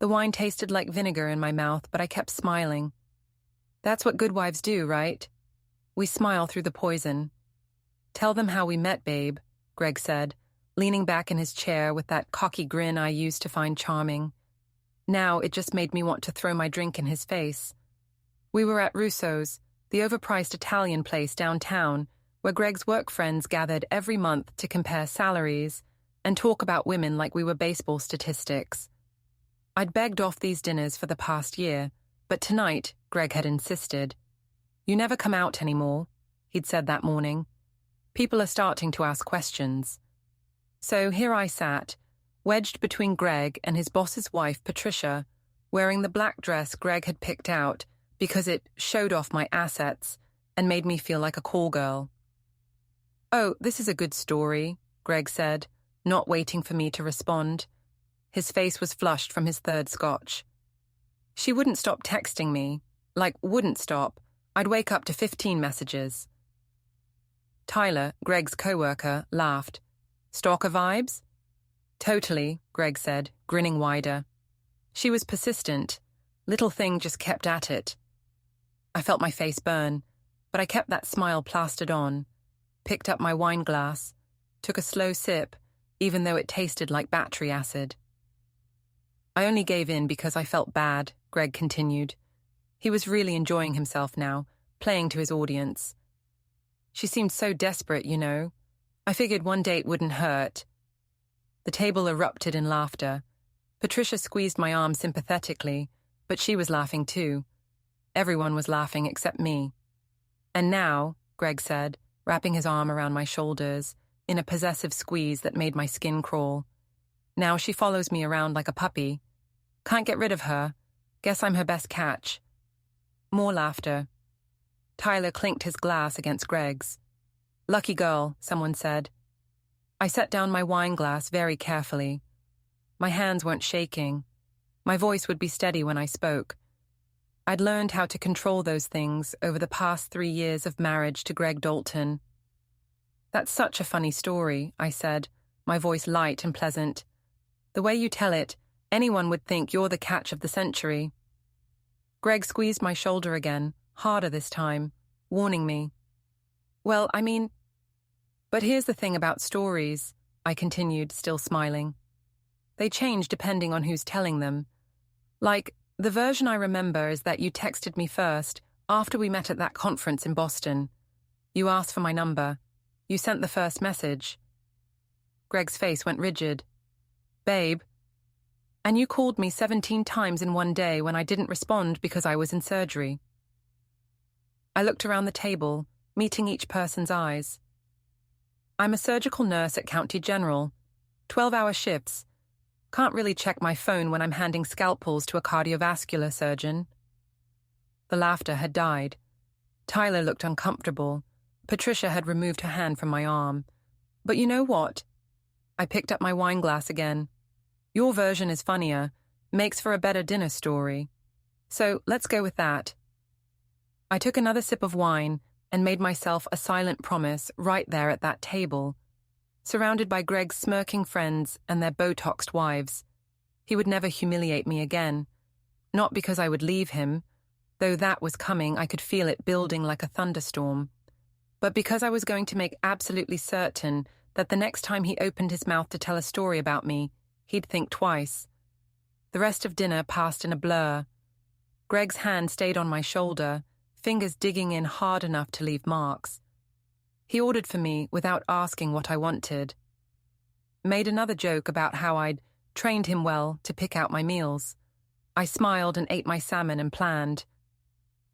The wine tasted like vinegar in my mouth, but I kept smiling. That's what good wives do, right? We smile through the poison. Tell them how we met, babe, Greg said, leaning back in his chair with that cocky grin I used to find charming. Now it just made me want to throw my drink in his face. We were at Russo's, the overpriced Italian place downtown, where Greg's work friends gathered every month to compare salaries and talk about women like we were baseball statistics. I'd begged off these dinners for the past year, but tonight, Greg had insisted. You never come out anymore, he'd said that morning. People are starting to ask questions. So here I sat, wedged between Greg and his boss's wife, Patricia, wearing the black dress Greg had picked out because it showed off my assets and made me feel like a call girl. Oh, this is a good story, Greg said, not waiting for me to respond. His face was flushed from his third scotch. She wouldn't stop texting me. Wouldn't stop. I'd wake up to 15 messages. Tyler, Greg's coworker, laughed. Stalker vibes? Totally, Greg said, grinning wider. She was persistent. Little thing just kept at it. I felt my face burn, but I kept that smile plastered on, picked up my wine glass, took a slow sip, even though it tasted like battery acid. I only gave in because I felt bad, Greg continued. He was really enjoying himself now, playing to his audience. She seemed so desperate, you know. I figured one date wouldn't hurt. The table erupted in laughter. Patricia squeezed my arm sympathetically, but she was laughing too. Everyone was laughing except me. And now, Greg said, wrapping his arm around my shoulders, in a possessive squeeze that made my skin crawl. Now she follows me around like a puppy. Can't get rid of her. Guess I'm her best catch. More laughter. Tyler clinked his glass against Greg's. Lucky girl, someone said. I set down my wine glass very carefully. My hands weren't shaking. My voice would be steady when I spoke. I'd learned how to control those things over the past 3 years of marriage to Greg Dalton. That's such a funny story, I said, my voice light and pleasant. The way you tell it, anyone would think you're the catch of the century. Greg squeezed my shoulder again, harder this time, warning me. Well, but here's the thing about stories, I continued, still smiling. They change depending on who's telling them. The version I remember is that you texted me first, after we met at that conference in Boston. You asked for my number. You sent the first message. Greg's face went rigid. Babe. And you called me 17 times in one day when I didn't respond because I was in surgery. I looked around the table, meeting each person's eyes. I'm a surgical nurse at County General. 12-hour shifts. Can't really check my phone when I'm handing scalpels to a cardiovascular surgeon. The laughter had died. Tyler looked uncomfortable. Patricia had removed her hand from my arm. But you know what? I picked up my wine glass again. Your version is funnier, makes for a better dinner story. So let's go with that. I took another sip of wine and made myself a silent promise right there at that table, surrounded by Greg's smirking friends and their Botoxed wives. He would never humiliate me again. Not because I would leave him, though that was coming, I could feel it building like a thunderstorm, but because I was going to make absolutely certain that the next time he opened his mouth to tell a story about me, he'd think twice. The rest of dinner passed in a blur. Greg's hand stayed on my shoulder, fingers digging in hard enough to leave marks. He ordered for me without asking what I wanted. Made another joke about how I'd trained him well to pick out my meals. I smiled and ate my salmon and planned.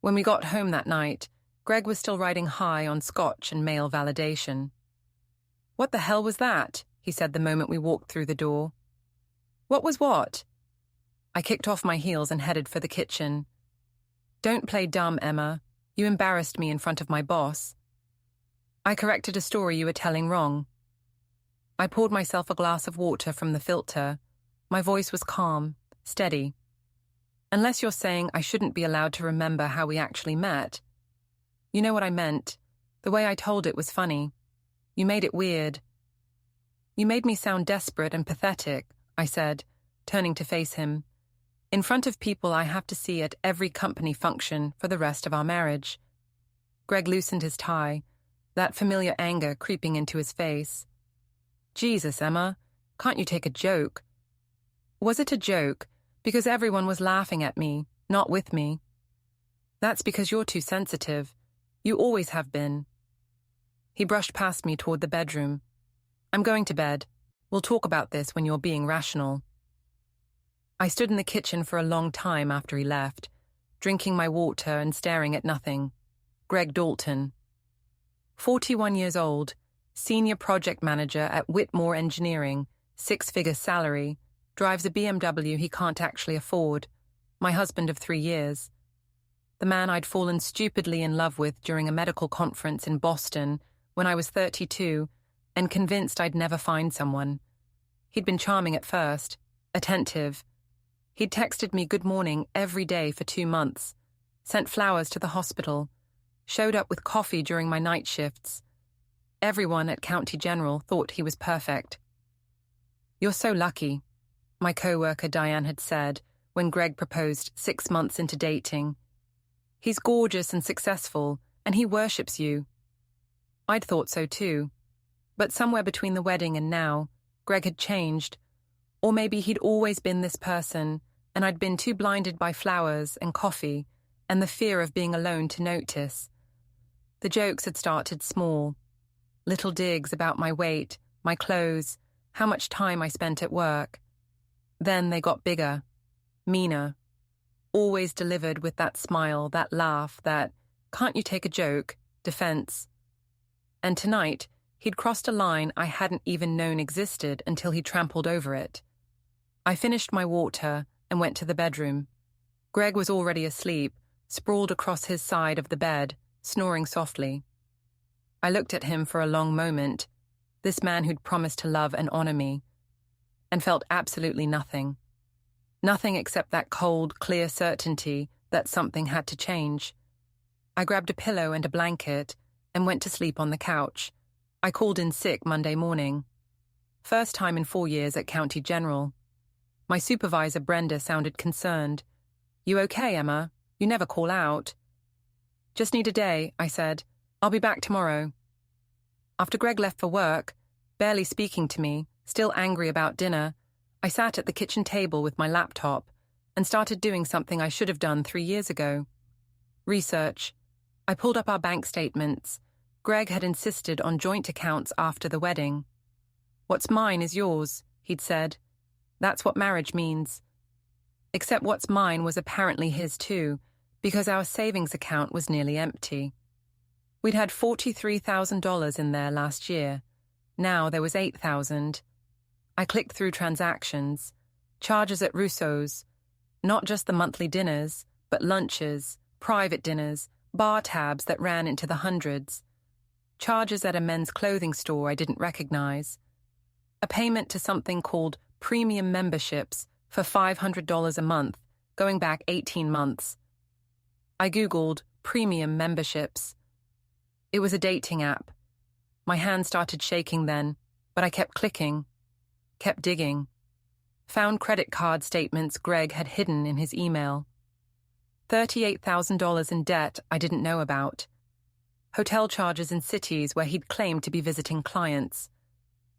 When we got home that night, Greg was still riding high on scotch and male validation. What the hell was that? He said the moment we walked through the door. What was what? I kicked off my heels and headed for the kitchen. Don't play dumb, Emma. You embarrassed me in front of my boss. I corrected a story you were telling wrong. I poured myself a glass of water from the filter. My voice was calm, steady. Unless you're saying I shouldn't be allowed to remember how we actually met. You know what I meant. The way I told it was funny. You made it weird. You made me sound desperate and pathetic, I said, turning to face him. In front of people I have to see at every company function for the rest of our marriage. Greg loosened his tie, that familiar anger creeping into his face. Jesus, Emma, can't you take a joke? Was it a joke because everyone was laughing at me, not with me? That's because you're too sensitive. You always have been. He brushed past me toward the bedroom. I'm going to bed. We'll talk about this when you're being rational. I stood in the kitchen for a long time after he left, drinking my water and staring at nothing. Greg Dalton. 41 years old, senior project manager at Whitmore Engineering, 6-figure salary, drives a BMW he can't actually afford, my husband of 3 years. The man I'd fallen stupidly in love with during a medical conference in Boston when I was 32 and convinced I'd never find someone. He'd been charming at first, attentive. He'd texted me good morning every day for 2 months, sent flowers to the hospital, showed up with coffee during my night shifts. Everyone at County General thought he was perfect. You're so lucky, my co-worker Diane had said when Greg proposed 6 months into dating. He's gorgeous and successful, and he worships you. I'd thought so too, but somewhere between the wedding and now, Greg had changed, or maybe he'd always been this person, and I'd been too blinded by flowers and coffee and the fear of being alone to notice. The jokes had started small. Little digs about my weight, my clothes, how much time I spent at work. Then they got bigger, meaner, always delivered with that smile, that laugh, that "can't you take a joke" defense. And tonight, he'd crossed a line I hadn't even known existed until he trampled over it. I finished my water and went to the bedroom. Greg was already asleep, sprawled across his side of the bed, snoring softly. I looked at him for a long moment, this man who'd promised to love and honor me, and felt absolutely nothing. Nothing except that cold, clear certainty that something had to change. I grabbed a pillow and a blanket and went to sleep on the couch. I called in sick Monday morning. First time in 4 years at County General. My supervisor, Brenda, sounded concerned. You okay, Emma? You never call out. Just need a day, I said. I'll be back tomorrow. After Greg left for work, barely speaking to me, still angry about dinner, I sat at the kitchen table with my laptop and started doing something I should have done 3 years ago. Research. I pulled up our bank statements. Greg had insisted on joint accounts after the wedding. What's mine is yours, he'd said. That's what marriage means. Except what's mine was apparently his too, because our savings account was nearly empty. We'd had $43,000 in there last year. Now there was $8,000. I clicked through transactions, charges at Rousseau's, not just the monthly dinners, but lunches, private dinners, bar tabs that ran into the hundreds, charges at a men's clothing store I didn't recognize, a payment to something called premium memberships for $500 a month, going back 18 months. I Googled premium memberships. It was a dating app. My hand started shaking then, but I kept clicking, kept digging. Found credit card statements Greg had hidden in his email. $38,000 in debt I didn't know about. Hotel charges in cities where he'd claimed to be visiting clients.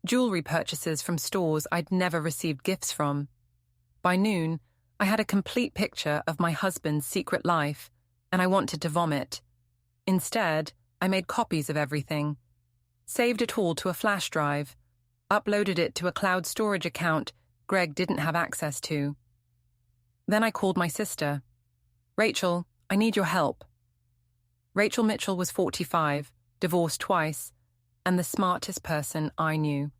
Jewelry purchases from stores I'd never received gifts from. By noon, I had a complete picture of my husband's secret life, and I wanted to vomit. Instead, I made copies of everything, saved it all to a flash drive, uploaded it to a cloud storage account Greg didn't have access to. Then I called my sister. Rachel, I need your help. Rachel Mitchell was 45, divorced twice, and the smartest person I knew.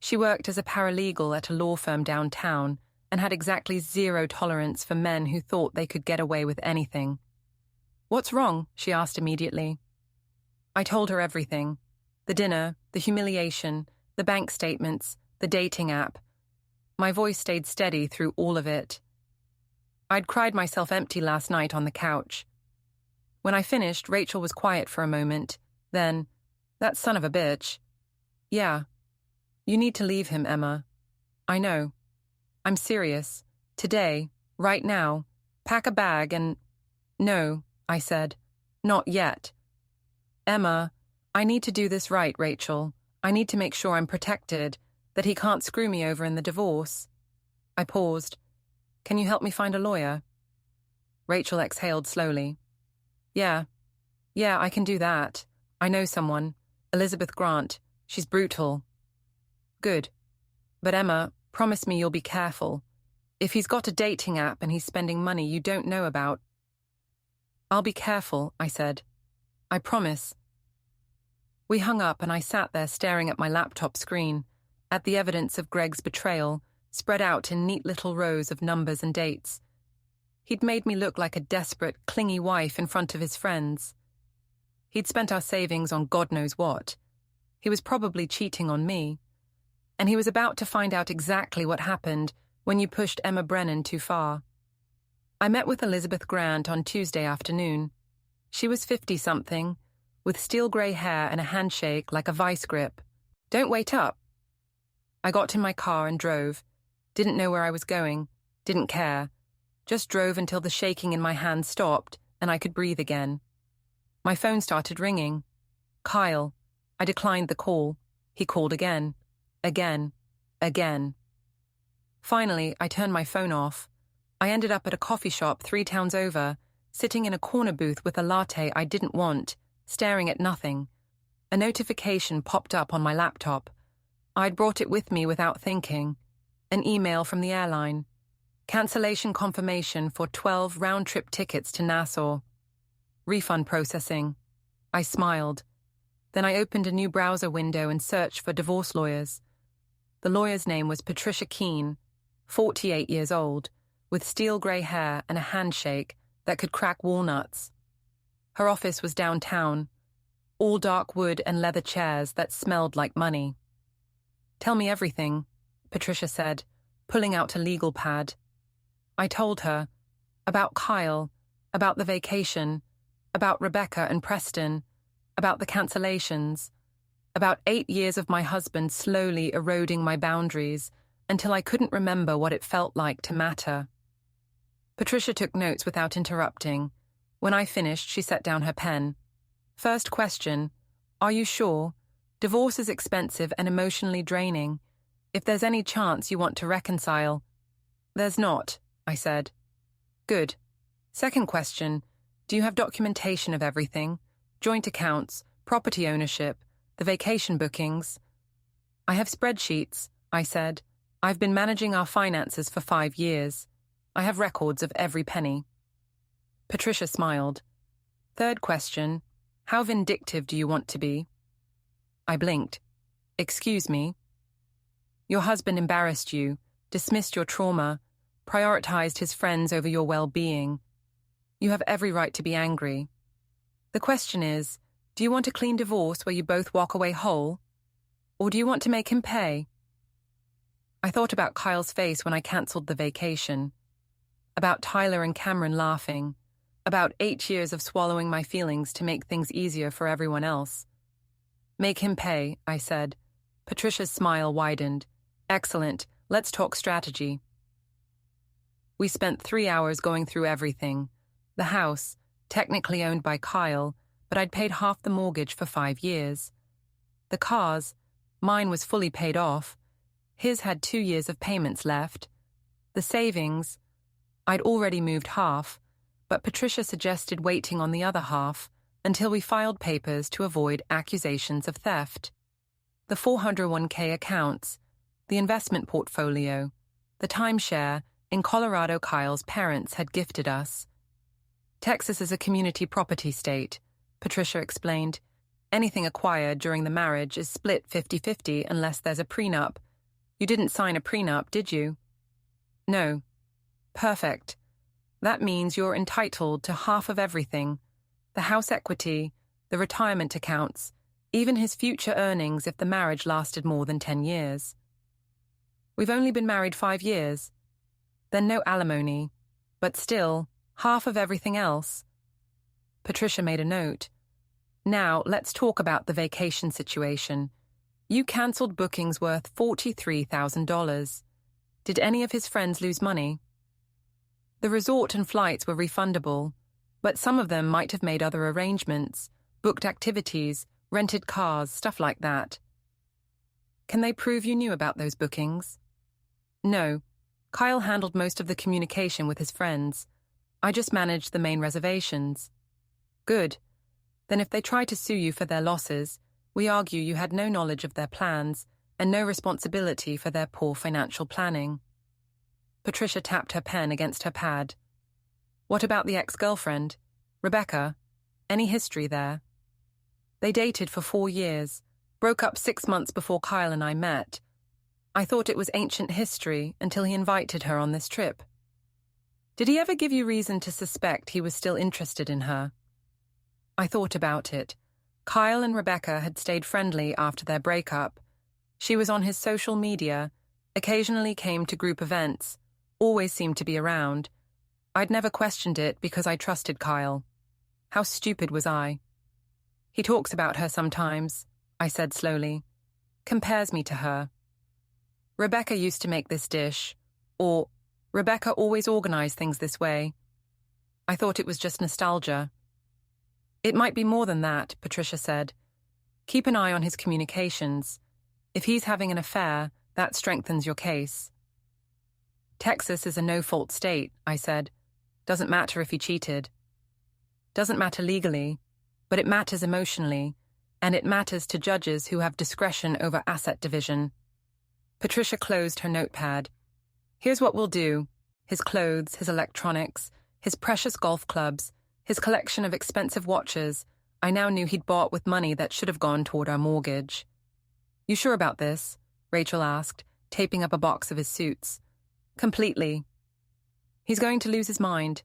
She worked as a paralegal at a law firm downtown and had exactly zero tolerance for men who thought they could get away with anything. What's wrong? She asked immediately. I told her everything. The dinner, the humiliation, the bank statements, the dating app. My voice stayed steady through all of it. I'd cried myself empty last night on the couch. When I finished, Rachel was quiet for a moment. Then, that son of a bitch. Yeah. You need to leave him, Emma. I know. I'm serious. Today, Right now. Pack a bag and... No, I said. Not yet. Emma, I need to do this right, Rachel. I need to make sure I'm protected, that he can't screw me over in the divorce. I paused. Can you help me find a lawyer? Rachel exhaled slowly. Yeah, I can do that. I know someone. Elizabeth Grant. She's brutal. Good. But Emma, promise me you'll be careful. If he's got a dating app and he's spending money you don't know about... I'll be careful, I said. I promise. We hung up and I sat there staring at my laptop screen, at the evidence of Greg's betrayal, spread out in neat little rows of numbers and dates. He'd made me look like a desperate, clingy wife in front of his friends. He'd spent our savings on God knows what. He was probably cheating on me. And he was about to find out exactly what happened when you pushed Emma Brennan too far. I met with Elizabeth Grant on Tuesday afternoon. She was 50-something, with steel grey hair and a handshake like a vice grip. Don't wait up. I got in my car and drove. Didn't know where I was going. Didn't care. Just drove until the shaking in my hands stopped and I could breathe again. My phone started ringing. Kyle. I declined the call. He called again. Again. Finally, I turned my phone off. I ended up at a coffee shop 3 towns over, sitting in a corner booth with a latte I didn't want, staring at nothing. A notification popped up on my laptop. I'd brought it with me without thinking. An email from the airline. Cancellation confirmation for 12 round-trip tickets to Nassau. Refund processing. I smiled. Then I opened a new browser window and searched for divorce lawyers. The lawyer's name was Patricia Keene, 48 years old, with steel grey hair and a handshake that could crack walnuts. Her office was downtown, all dark wood and leather chairs that smelled like money. Tell me everything, Patricia said, pulling out a legal pad. I told her about Kyle, about the vacation, about Rebecca and Preston, about the cancellations, about 8 years of my husband slowly eroding my boundaries until I couldn't remember what it felt like to matter. Patricia took notes without interrupting. When I finished, she set down her pen. First question, are you sure? Divorce is expensive and emotionally draining. If there's any chance you want to reconcile... There's not, I said. Good. Second question, do you have documentation of everything? Joint accounts, property ownership, the vacation bookings? I have spreadsheets, I said. I've been managing our finances for 5 years. I have records of every penny. Patricia smiled. Third question, how vindictive do you want to be? I blinked. Excuse me? Your husband embarrassed you, dismissed your trauma, prioritized his friends over your well-being. You have every right to be angry. The question is, do you want a clean divorce where you both walk away whole? Or do you want to make him pay? I thought about Kyle's face when I cancelled the vacation, about Tyler and Cameron laughing, about 8 years of swallowing my feelings to make things easier for everyone else. Make him pay, I said. Patricia's smile widened. Excellent, let's talk strategy. We spent 3 hours going through everything. The house, technically owned by Kyle, but I'd paid half the mortgage for 5 years. The cars, mine was fully paid off. His had 2 years of payments left. The savings, I'd already moved half, but Patricia suggested waiting on the other half until we filed papers to avoid accusations of theft. The 401k accounts, the investment portfolio, the timeshare in Colorado Kyle's parents had gifted us. Texas is a community property state, Patricia explained. Anything acquired during the marriage is split 50-50 unless there's a prenup. You didn't sign a prenup, did you? No. Perfect. That means you're entitled to half of everything. The house equity, the retirement accounts, even his future earnings if the marriage lasted more than 10 years. We've only been married 5 years. Then no alimony, but still, half of everything else. Patricia made a note. Now, let's talk about the vacation situation. You cancelled bookings worth $43,000. Did any of his friends lose money? The resort and flights were refundable, but some of them might have made other arrangements, booked activities, rented cars, stuff like that. Can they prove you knew about those bookings? No. Kyle handled most of the communication with his friends. I just managed the main reservations. Good. Then if they try to sue you for their losses, we argue you had no knowledge of their plans and no responsibility for their poor financial planning. Patricia tapped her pen against her pad. What about the ex-girlfriend? Rebecca? Any history there? They dated for 4 years, broke up 6 months before Kyle and I met. I thought it was ancient history until he invited her on this trip. Did he ever give you reason to suspect he was still interested in her? I thought about it. Kyle and Rebecca had stayed friendly after their breakup. She was on his social media, occasionally came to group events, always seemed to be around. I'd never questioned it because I trusted Kyle. How stupid was I? He talks about her sometimes, I said slowly. Compares me to her. Rebecca used to make this dish, or Rebecca always organized things this way. I thought it was just nostalgia. It might be more than that, Patricia said. Keep an eye on his communications. If he's having an affair, that strengthens your case. Texas is a no-fault state, I said. Doesn't matter if he cheated. Doesn't matter legally, but it matters emotionally, and it matters to judges who have discretion over asset division. Patricia closed her notepad. Here's what we'll do. His clothes, his electronics, his precious golf clubs, his collection of expensive watches, I now knew he'd bought with money that should have gone toward our mortgage. You sure about this? Rachel asked, taping up a box of his suits. Completely. He's going to lose his mind.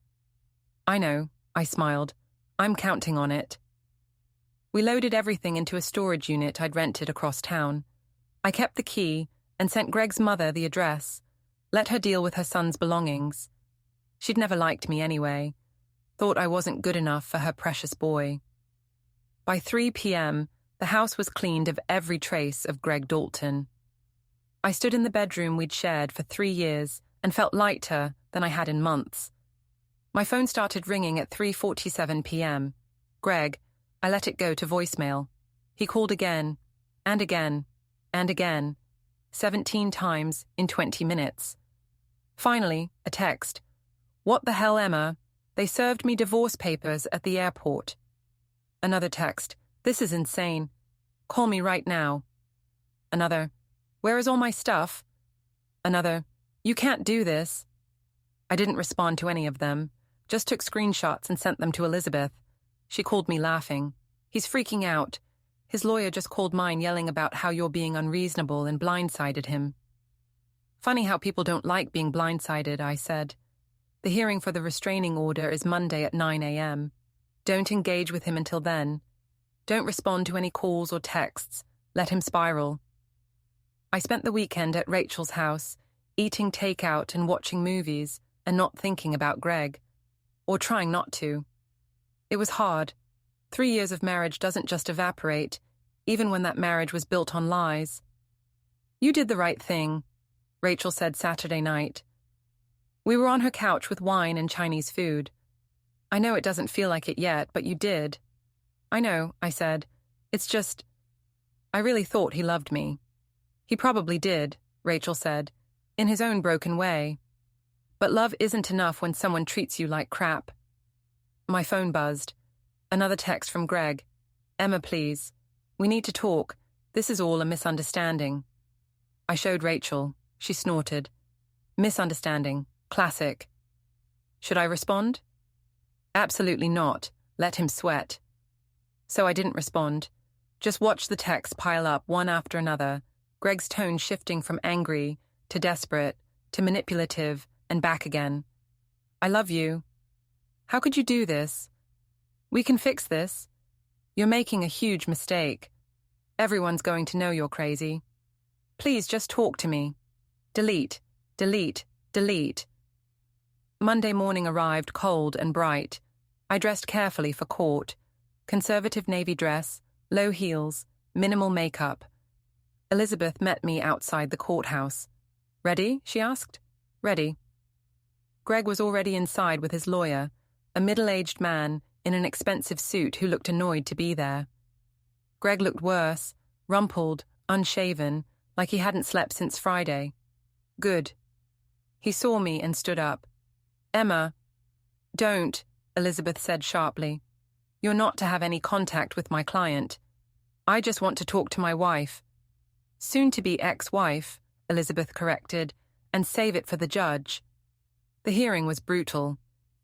I know, I smiled. I'm counting on it. We loaded everything into a storage unit I'd rented across town. I kept the key and sent Greg's mother the address, let her deal with her son's belongings. She'd never liked me anyway. Thought I wasn't good enough for her precious boy. By 3 p.m., the house was cleaned of every trace of Greg Dalton. I stood in the bedroom we'd shared for 3 years and felt lighter than I had in months. My phone started ringing at 3:47 p.m. Greg, I let it go to voicemail. He called again, and again, and again, 17 times in 20 minutes. Finally, a text. What the hell, Emma? They served me divorce papers at the airport. Another text. This is insane. Call me right now. Another. Where is all my stuff? Another. You can't do this. I didn't respond to any of them, just took screenshots and sent them to Elizabeth. She called me laughing. He's freaking out. His lawyer just called mine yelling about how you're being unreasonable and blindsided him. Funny how people don't like being blindsided, I said. The hearing for the restraining order is Monday at 9 a.m. Don't engage with him until then. Don't respond to any calls or texts. Let him spiral. I spent the weekend at Rachel's house, eating takeout and watching movies and not thinking about Greg. Or trying not to. It was hard. 3 years of marriage doesn't just evaporate, even when that marriage was built on lies. You did the right thing, Rachel said Saturday night. We were on her couch with wine and Chinese food. I know it doesn't feel like it yet, but you did. I know, I said. It's just, I really thought he loved me. He probably did, Rachel said, in his own broken way. But love isn't enough when someone treats you like crap. My phone buzzed. Another text from Greg. Emma, please. We need to talk. This is all a misunderstanding. I showed Rachel. She snorted. Misunderstanding. Classic. Should I respond? Absolutely not. Let him sweat. So I didn't respond. Just watched the texts pile up one after another, Greg's tone shifting from angry to desperate to manipulative and back again. I love you. How could you do this? We can fix this. You're making a huge mistake. Everyone's going to know you're crazy. Please just talk to me. Delete, delete, delete. Monday morning arrived cold and bright. I dressed carefully for court. Conservative navy dress, low heels, minimal makeup. Elizabeth met me outside the courthouse. Ready? She asked. Ready. Greg was already inside with his lawyer, a middle-aged man in an expensive suit who looked annoyed to be there. Greg looked worse, rumpled, unshaven, like he hadn't slept since Friday. Good. He saw me and stood up. Emma. Don't, Elizabeth said sharply. You're not to have any contact with my client. I just want to talk to my wife. Soon-to-be ex-wife, Elizabeth corrected, and save it for the judge. The hearing was brutal.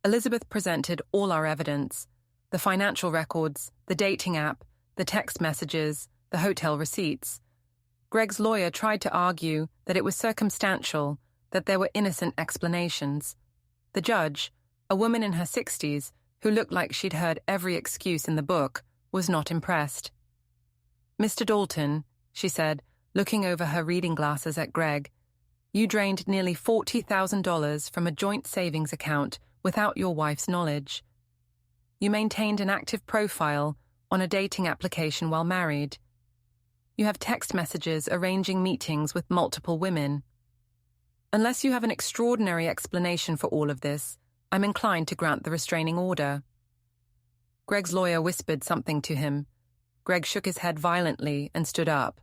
Elizabeth presented all our evidence, the financial records, the dating app, the text messages, the hotel receipts. Greg's lawyer tried to argue that it was circumstantial, that there were innocent explanations. The judge, a woman in her 60s, who looked like she'd heard every excuse in the book, was not impressed. Mr. Dalton, she said, looking over her reading glasses at Greg, you drained nearly $40,000 from a joint savings account without your wife's knowledge. You maintained an active profile on a dating application while married. You have text messages arranging meetings with multiple women. Unless you have an extraordinary explanation for all of this, I'm inclined to grant the restraining order. Greg's lawyer whispered something to him. Greg shook his head violently and stood up.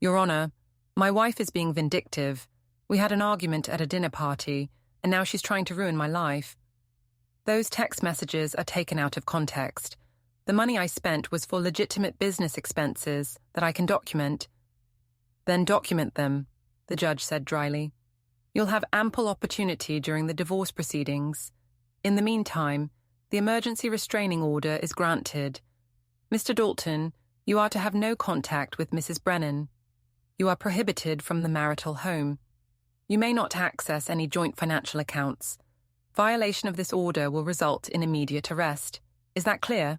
Your Honor, my wife is being vindictive. We had an argument at a dinner party, and now she's trying to ruin my life. Those text messages are taken out of context. The money I spent was for legitimate business expenses that I can document. Then document them, the judge said dryly. You'll have ample opportunity during the divorce proceedings. In the meantime, the emergency restraining order is granted. Mr. Dalton, you are to have no contact with Mrs. Brennan. You are prohibited from the marital home. You may not access any joint financial accounts. Violation of this order will result in immediate arrest. Is that clear?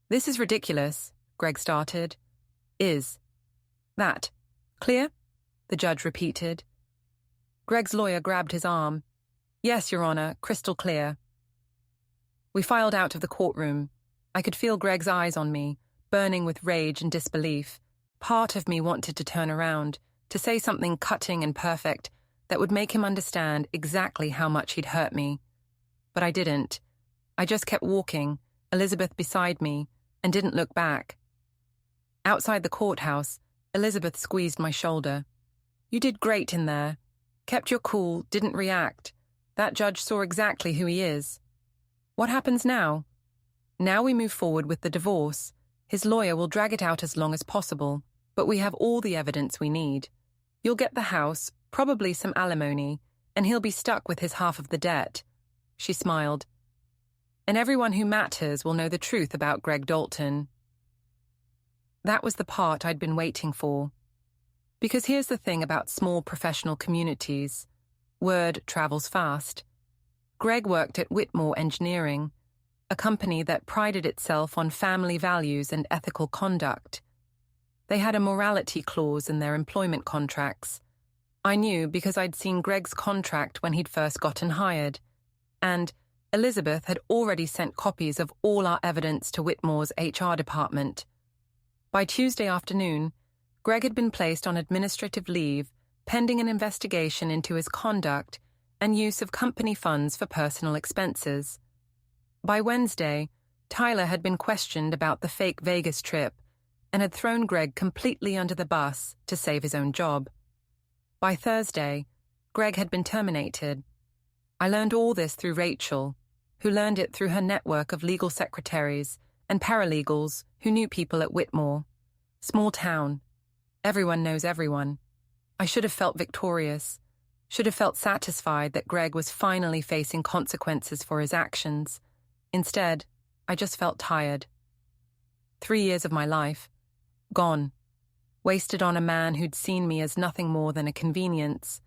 This is ridiculous, Greg started. Is. That. Clear? The judge repeated. Greg's lawyer grabbed his arm. Yes, Your Honor, crystal clear. We filed out of the courtroom. I could feel Greg's eyes on me, burning with rage and disbelief. Part of me wanted to turn around, to say something cutting and perfect that would make him understand exactly how much he'd hurt me. But I didn't. I just kept walking, Elizabeth beside me, and didn't look back. Outside the courthouse, Elizabeth squeezed my shoulder. You did great in there. Kept your cool, didn't react. That judge saw exactly who he is. What happens now? Now we move forward with the divorce. His lawyer will drag it out as long as possible, but we have all the evidence we need. You'll get the house, probably some alimony, and he'll be stuck with his half of the debt. She smiled. And everyone who matters will know the truth about Greg Dalton. That was the part I'd been waiting for. Because here's the thing about small professional communities. Word travels fast. Greg worked at Whitmore Engineering, a company that prided itself on family values and ethical conduct. They had a morality clause in their employment contracts. I knew because I'd seen Greg's contract when he'd first gotten hired, and Elizabeth had already sent copies of all our evidence to Whitmore's HR department. By Tuesday afternoon, Greg had been placed on administrative leave, pending an investigation into his conduct and use of company funds for personal expenses. By Wednesday, Tyler had been questioned about the fake Vegas trip and had thrown Greg completely under the bus to save his own job. By Thursday, Greg had been terminated. I learned all this through Rachel, who learned it through her network of legal secretaries and paralegals who knew people at Whitmore. Small town. Everyone knows everyone. I should have felt victorious, should have felt satisfied that Greg was finally facing consequences for his actions. Instead, I just felt tired. 3 years of my life, gone, wasted on a man who'd seen me as nothing more than a convenience,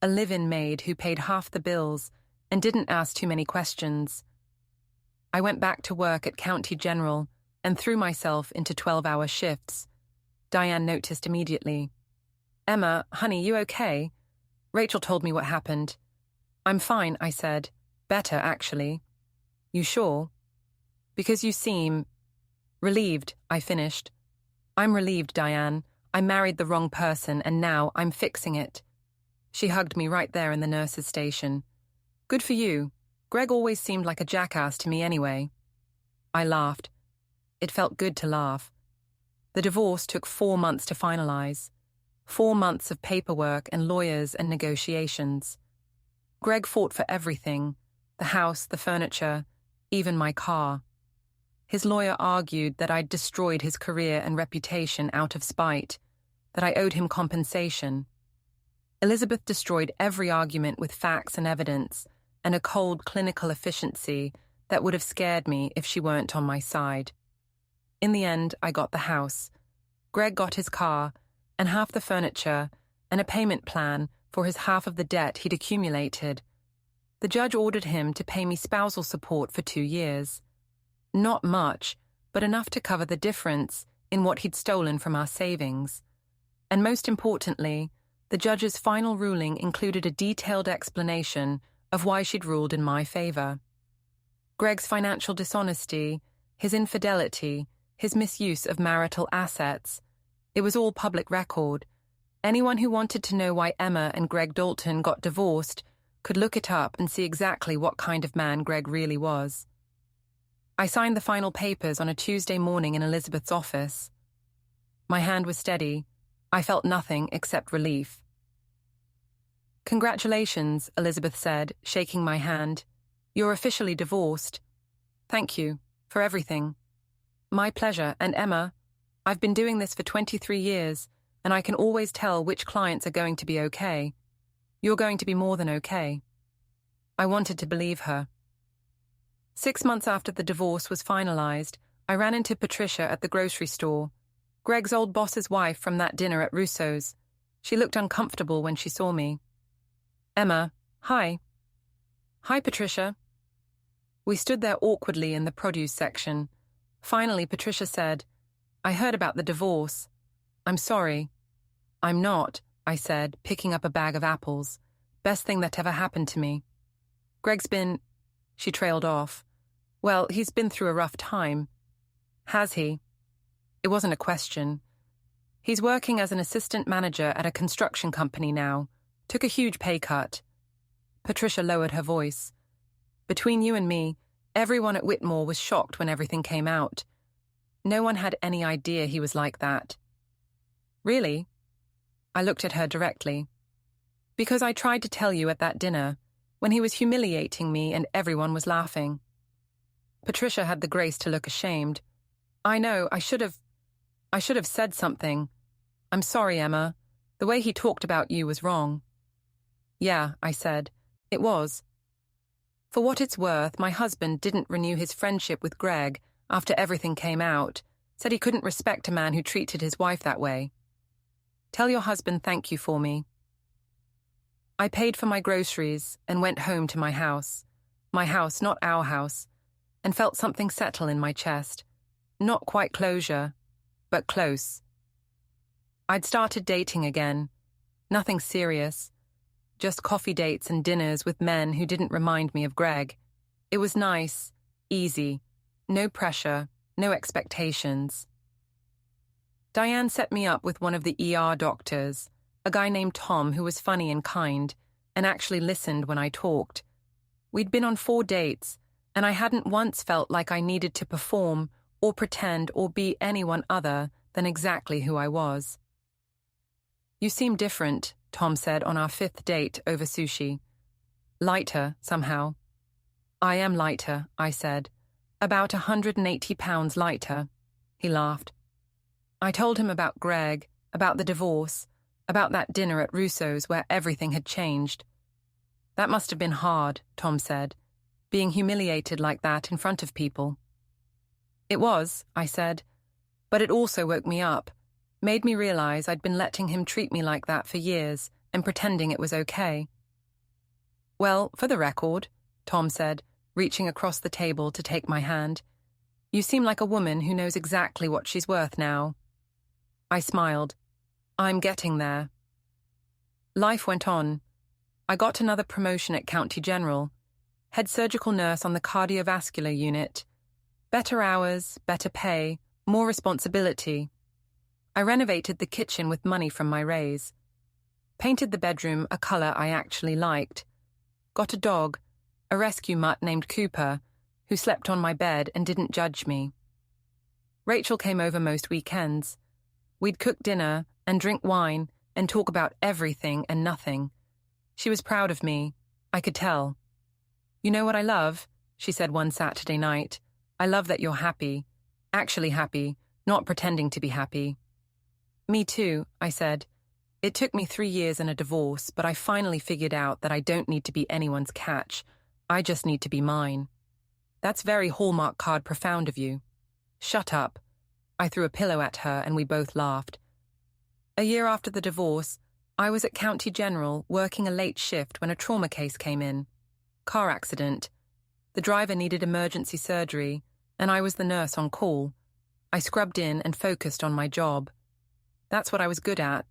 a live-in maid who paid half the bills and didn't ask too many questions. I went back to work at County General and threw myself into 12-hour shifts. Diane noticed immediately. Emma, honey, you okay? Rachel told me what happened. I'm fine, I said. Better, actually. You sure? Because you seem... Relieved, I finished. I'm relieved, Diane. I married the wrong person and now I'm fixing it. She hugged me right there in the nurse's station. Good for you. Greg always seemed like a jackass to me anyway. I laughed. It felt good to laugh. The divorce took 4 months to finalize. 4 months of paperwork and lawyers and negotiations. Greg fought for everything, the house, the furniture, even my car. His lawyer argued that I'd destroyed his career and reputation out of spite, that I owed him compensation. Elizabeth destroyed every argument with facts and evidence and a cold clinical efficiency that would have scared me if she weren't on my side. In the end, I got the house. Greg got his car and half the furniture and a payment plan for his half of the debt he'd accumulated. The judge ordered him to pay me spousal support for 2 years. Not much, but enough to cover the difference in what he'd stolen from our savings. And most importantly, the judge's final ruling included a detailed explanation of why she'd ruled in my favor. Greg's financial dishonesty, his infidelity, his misuse of marital assets. It was all public record. Anyone who wanted to know why Emma and Greg Dalton got divorced could look it up and see exactly what kind of man Greg really was. I signed the final papers on a Tuesday morning in Elizabeth's office. My hand was steady. I felt nothing except relief. "Congratulations," Elizabeth said, shaking my hand. "You're officially divorced. Thank you for everything." "My pleasure, and Emma, I've been doing this for 23 years, and I can always tell which clients are going to be okay. You're going to be more than okay." I wanted to believe her. 6 months after the divorce was finalized, I ran into Patricia at the grocery store, Greg's old boss's wife from that dinner at Russo's. She looked uncomfortable when she saw me. "Emma, hi." "Hi, Patricia." We stood there awkwardly in the produce section. Finally, Patricia said, "I heard about the divorce. I'm sorry." "I'm not," I said, picking up a bag of apples. "Best thing that ever happened to me. Greg's been—" She trailed off. "Well, he's been through a rough time." "Has he?" It wasn't a question. "He's working as an assistant manager at a construction company now. Took a huge pay cut." Patricia lowered her voice. "Between you and me, everyone at Whitmore was shocked when everything came out. No one had any idea he was like that." "Really?" I looked at her directly. "Because I tried to tell you at that dinner, when he was humiliating me and everyone was laughing." Patricia had the grace to look ashamed. "I know, I should have said something. I'm sorry, Emma. The way he talked about you was wrong." "Yeah," I said. "It was." For what it's worth, my husband didn't renew his friendship with Greg after everything came out, said he couldn't respect a man who treated his wife that way. "Tell your husband thank you for me." I paid for my groceries and went home to my house, not our house, and felt something settle in my chest. Not quite closure, but close. I'd started dating again. Nothing serious. Just coffee dates and dinners with men who didn't remind me of Greg. It was nice, easy, no pressure, no expectations. Diane set me up with one of the ER doctors, a guy named Tom who was funny and kind, and actually listened when I talked. We'd been on 4 dates, and I hadn't once felt like I needed to perform or pretend or be anyone other than exactly who I was. "You seem different," Tom said on our 5th date over sushi. "Lighter, somehow." "I am lighter," I said. "About 180 pounds lighter." He laughed. I told him about Greg, about the divorce, about that dinner at Russo's where everything had changed. "That must have been hard," Tom said, "being humiliated like that in front of people." "It was," I said, "but it also woke me up, made me realize I'd been letting him treat me like that for years and pretending it was okay." "Well, for the record," Tom said, reaching across the table to take my hand, "you seem like a woman who knows exactly what she's worth now." I smiled. "I'm getting there." Life went on. I got another promotion at County General, head surgical nurse on the cardiovascular unit. Better hours, better pay, more responsibility. I renovated the kitchen with money from my raise. Painted the bedroom a color I actually liked. Got a dog, a rescue mutt named Cooper, who slept on my bed and didn't judge me. Rachel came over most weekends. We'd cook dinner and drink wine and talk about everything and nothing. She was proud of me. I could tell. "You know what I love?" she said one Saturday night. "I love that you're happy. Actually happy, not pretending to be happy." "Me too," I said. "It took me 3 years and a divorce, but I finally figured out that I don't need to be anyone's catch. I just need to be mine." "That's very Hallmark card profound of you." "Shut up." I threw a pillow at her and we both laughed. A year after the divorce, I was at County General working a late shift when a trauma case came in. Car accident. The driver needed emergency surgery, and I was the nurse on call. I scrubbed in and focused on my job. That's what I was good at.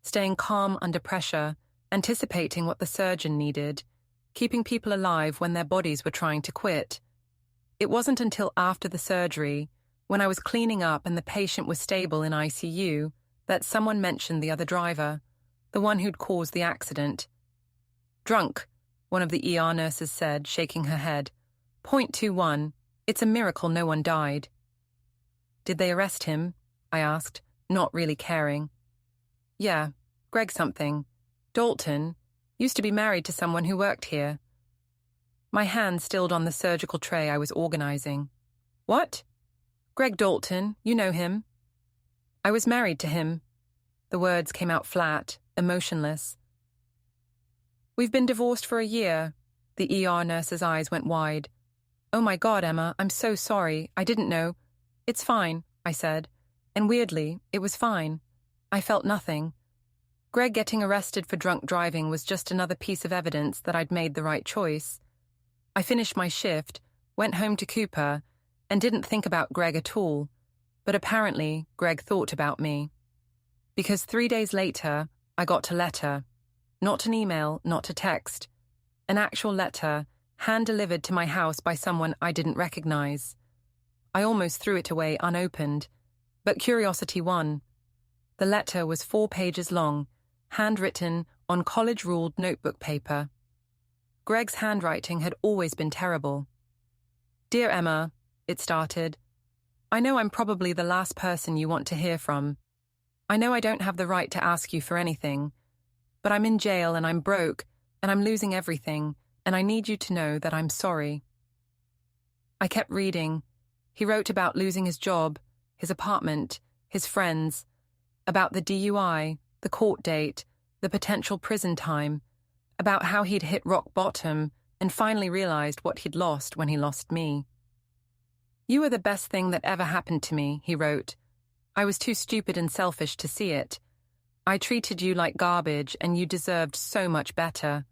Staying calm under pressure, anticipating what the surgeon needed, keeping people alive when their bodies were trying to quit. It wasn't until after the surgery, when I was cleaning up and the patient was stable in ICU, that someone mentioned the other driver, the one who'd caused the accident. "Drunk," one of the ER nurses said, shaking her head. ".21. It's a miracle no one died." "Did they arrest him?" I asked, not really caring. "Yeah, Greg something. Dalton. Used to be married to someone who worked here." My hand stilled on the surgical tray I was organizing. "What?" "Greg Dalton, you know him." "I was married to him." The words came out flat, emotionless. "We've been divorced for a year." The ER nurse's eyes went wide. "Oh my God, Emma, I'm so sorry. I didn't know." "It's fine," I said. And weirdly, it was fine. I felt nothing. Greg getting arrested for drunk driving was just another piece of evidence that I'd made the right choice. I finished my shift, went home to Cooper, and didn't think about Greg at all. But apparently, Greg thought about me. Because 3 days later, I got a letter. Not an email, not a text. An actual letter, hand-delivered to my house by someone I didn't recognize. I almost threw it away unopened, but curiosity won. The letter was 4 pages long, handwritten on college-ruled notebook paper. Greg's handwriting had always been terrible. "Dear Emma," it started, "I know I'm probably the last person you want to hear from. I know I don't have the right to ask you for anything, but I'm in jail and I'm broke and I'm losing everything, and I need you to know that I'm sorry." I kept reading. He wrote about losing his job, his apartment, his friends, about the DUI, the court date, the potential prison time, about how he'd hit rock bottom and finally realized what he'd lost when he lost me. "You were the best thing that ever happened to me," he wrote. "I was too stupid and selfish to see it. I treated you like garbage and you deserved so much better.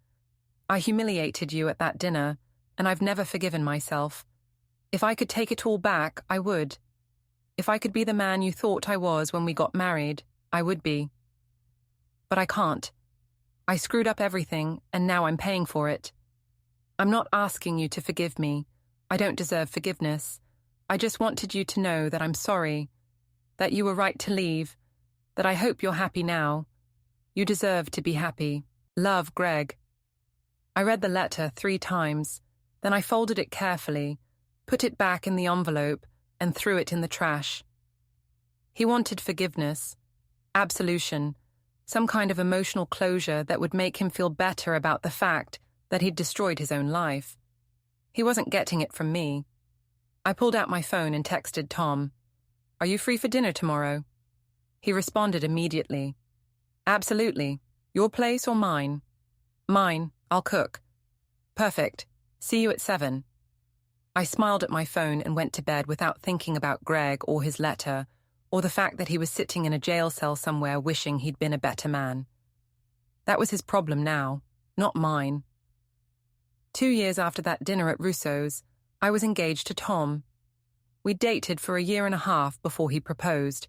I humiliated you at that dinner, and I've never forgiven myself. If I could take it all back, I would. If I could be the man you thought I was when we got married, I would be. But I can't. I screwed up everything, and now I'm paying for it. I'm not asking you to forgive me. I don't deserve forgiveness. I just wanted you to know that I'm sorry, that you were right to leave, that I hope you're happy now. You deserve to be happy. Love, Greg." I read the letter 3 times, then I folded it carefully, put it back in the envelope, and threw it in the trash. He wanted forgiveness, absolution, some kind of emotional closure that would make him feel better about the fact that he'd destroyed his own life. He wasn't getting it from me. I pulled out my phone and texted Tom. "Are you free for dinner tomorrow?" He responded immediately. "Absolutely. Your place or mine?" "Mine. I'll cook." "Perfect. See you at 7. I smiled at my phone and went to bed without thinking about Greg or his letter, or the fact that he was sitting in a jail cell somewhere wishing he'd been a better man. That was his problem now, not mine. 2 years after that dinner at Russo's, I was engaged to Tom. We dated for a year and a half before he proposed.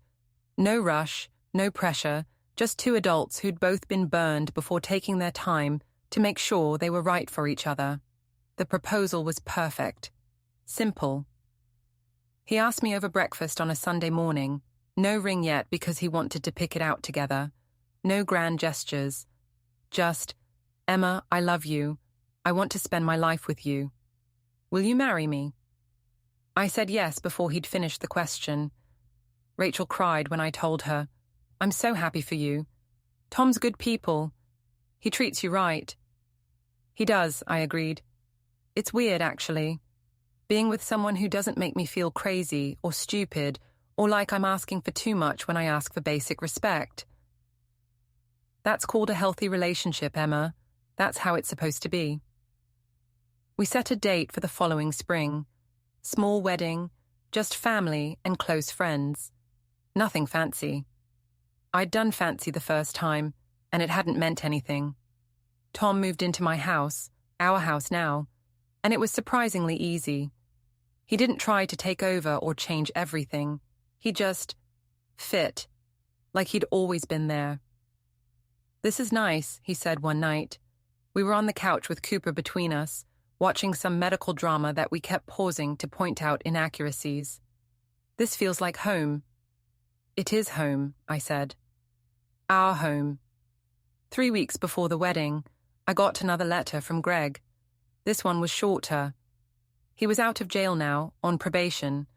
No rush, no pressure, just 2 adults who'd both been burned before taking their time to make sure they were right for each other. The proposal was perfect. Simple. He asked me over breakfast on a Sunday morning. No ring yet because he wanted to pick it out together. No grand gestures. Just, "Emma, I love you. I want to spend my life with you. Will you marry me? I said yes before he'd finished the question. Rachel cried when I told her, I'm so happy for you. Tom's good people. He treats you right. He does, I agreed. It's weird, actually. Being with someone who doesn't make me feel crazy or stupid or like I'm asking for too much when I ask for basic respect. That's called a healthy relationship, Emma. That's how it's supposed to be. We set a date for the following spring. Small wedding, just family and close friends. Nothing fancy. I'd done fancy the first time, and it hadn't meant anything. Tom moved into my house, our house now, and it was surprisingly easy. He didn't try to take over or change everything. He just fit, like he'd always been there. This is nice, he said one night. We were on the couch with Cooper between us, watching some medical drama that we kept pausing to point out inaccuracies. This feels like home. It is home, I said. Our home. 3 weeks before the wedding, I got another letter from Greg. This one was shorter. He was out of jail now, on probation,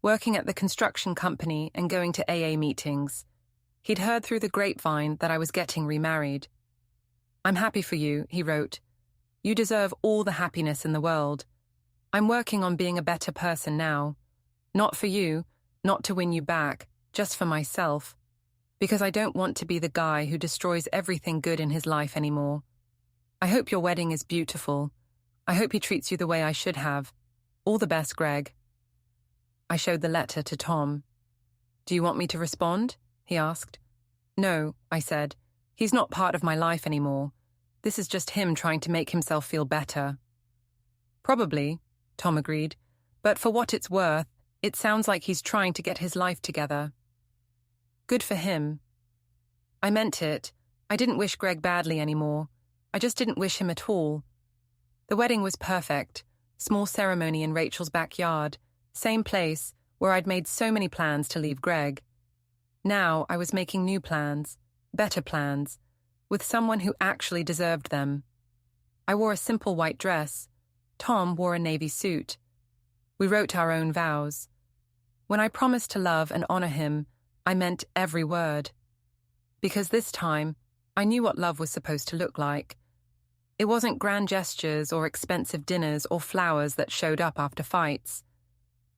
working at the construction company and going to AA meetings. He'd heard through the grapevine that I was getting remarried. I'm happy for you, he wrote. You deserve all the happiness in the world. I'm working on being a better person now. Not for you, not to win you back, just for myself. Because I don't want to be the guy who destroys everything good in his life anymore. I hope your wedding is beautiful. I hope he treats you the way I should have. All the best, Greg. I showed the letter to Tom. Do you want me to respond? He asked. No, I said. He's not part of my life anymore. This is just him trying to make himself feel better. Probably, Tom agreed. But for what it's worth, it sounds like he's trying to get his life together. Good for him. I meant it. I didn't wish Greg badly anymore. I just didn't wish him at all. The wedding was perfect. Small ceremony in Rachel's backyard. Same place where I'd made so many plans to leave Greg. Now I was making new plans, better plans, with someone who actually deserved them. I wore a simple white dress. Tom wore a navy suit. We wrote our own vows. When I promised to love and honor him, I meant every word. Because this time, I knew what love was supposed to look like. It wasn't grand gestures or expensive dinners or flowers that showed up after fights.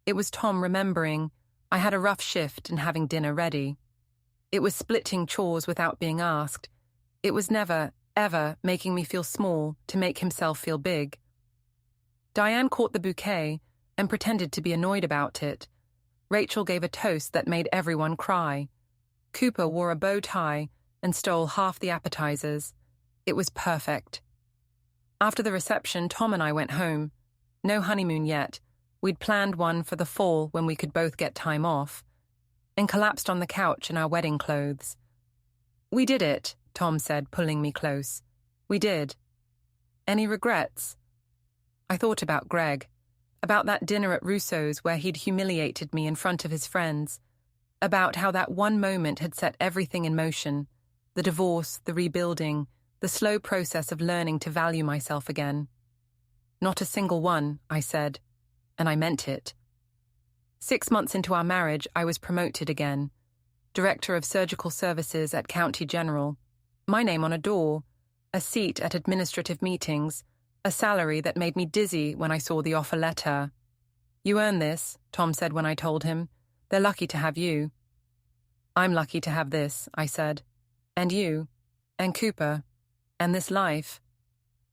It was Tom remembering I had a rough shift and having dinner ready. It was splitting chores without being asked. It was never, ever making me feel small to make himself feel big. Diane caught the bouquet and pretended to be annoyed about it. Rachel gave a toast that made everyone cry. Cooper wore a bow tie and stole half the appetizers. It was perfect. After the reception, Tom and I went home. No honeymoon yet. We'd planned one for the fall when we could both get time off, and collapsed on the couch in our wedding clothes. We did it, Tom said, pulling me close. We did. Any regrets? I thought about Greg, about that dinner at Rousseau's where he'd humiliated me in front of his friends, about how that one moment had set everything in motion, the divorce, the rebuilding, the slow process of learning to value myself again. Not a single one, I said, and I meant it. 6 months into our marriage, I was promoted again. Director of Surgical Services at County General. My name on a door, a seat at administrative meetings, a salary that made me dizzy when I saw the offer letter. You earn this, Tom said when I told him. They're lucky to have you. I'm lucky to have this, I said. And you. And Cooper. And this life.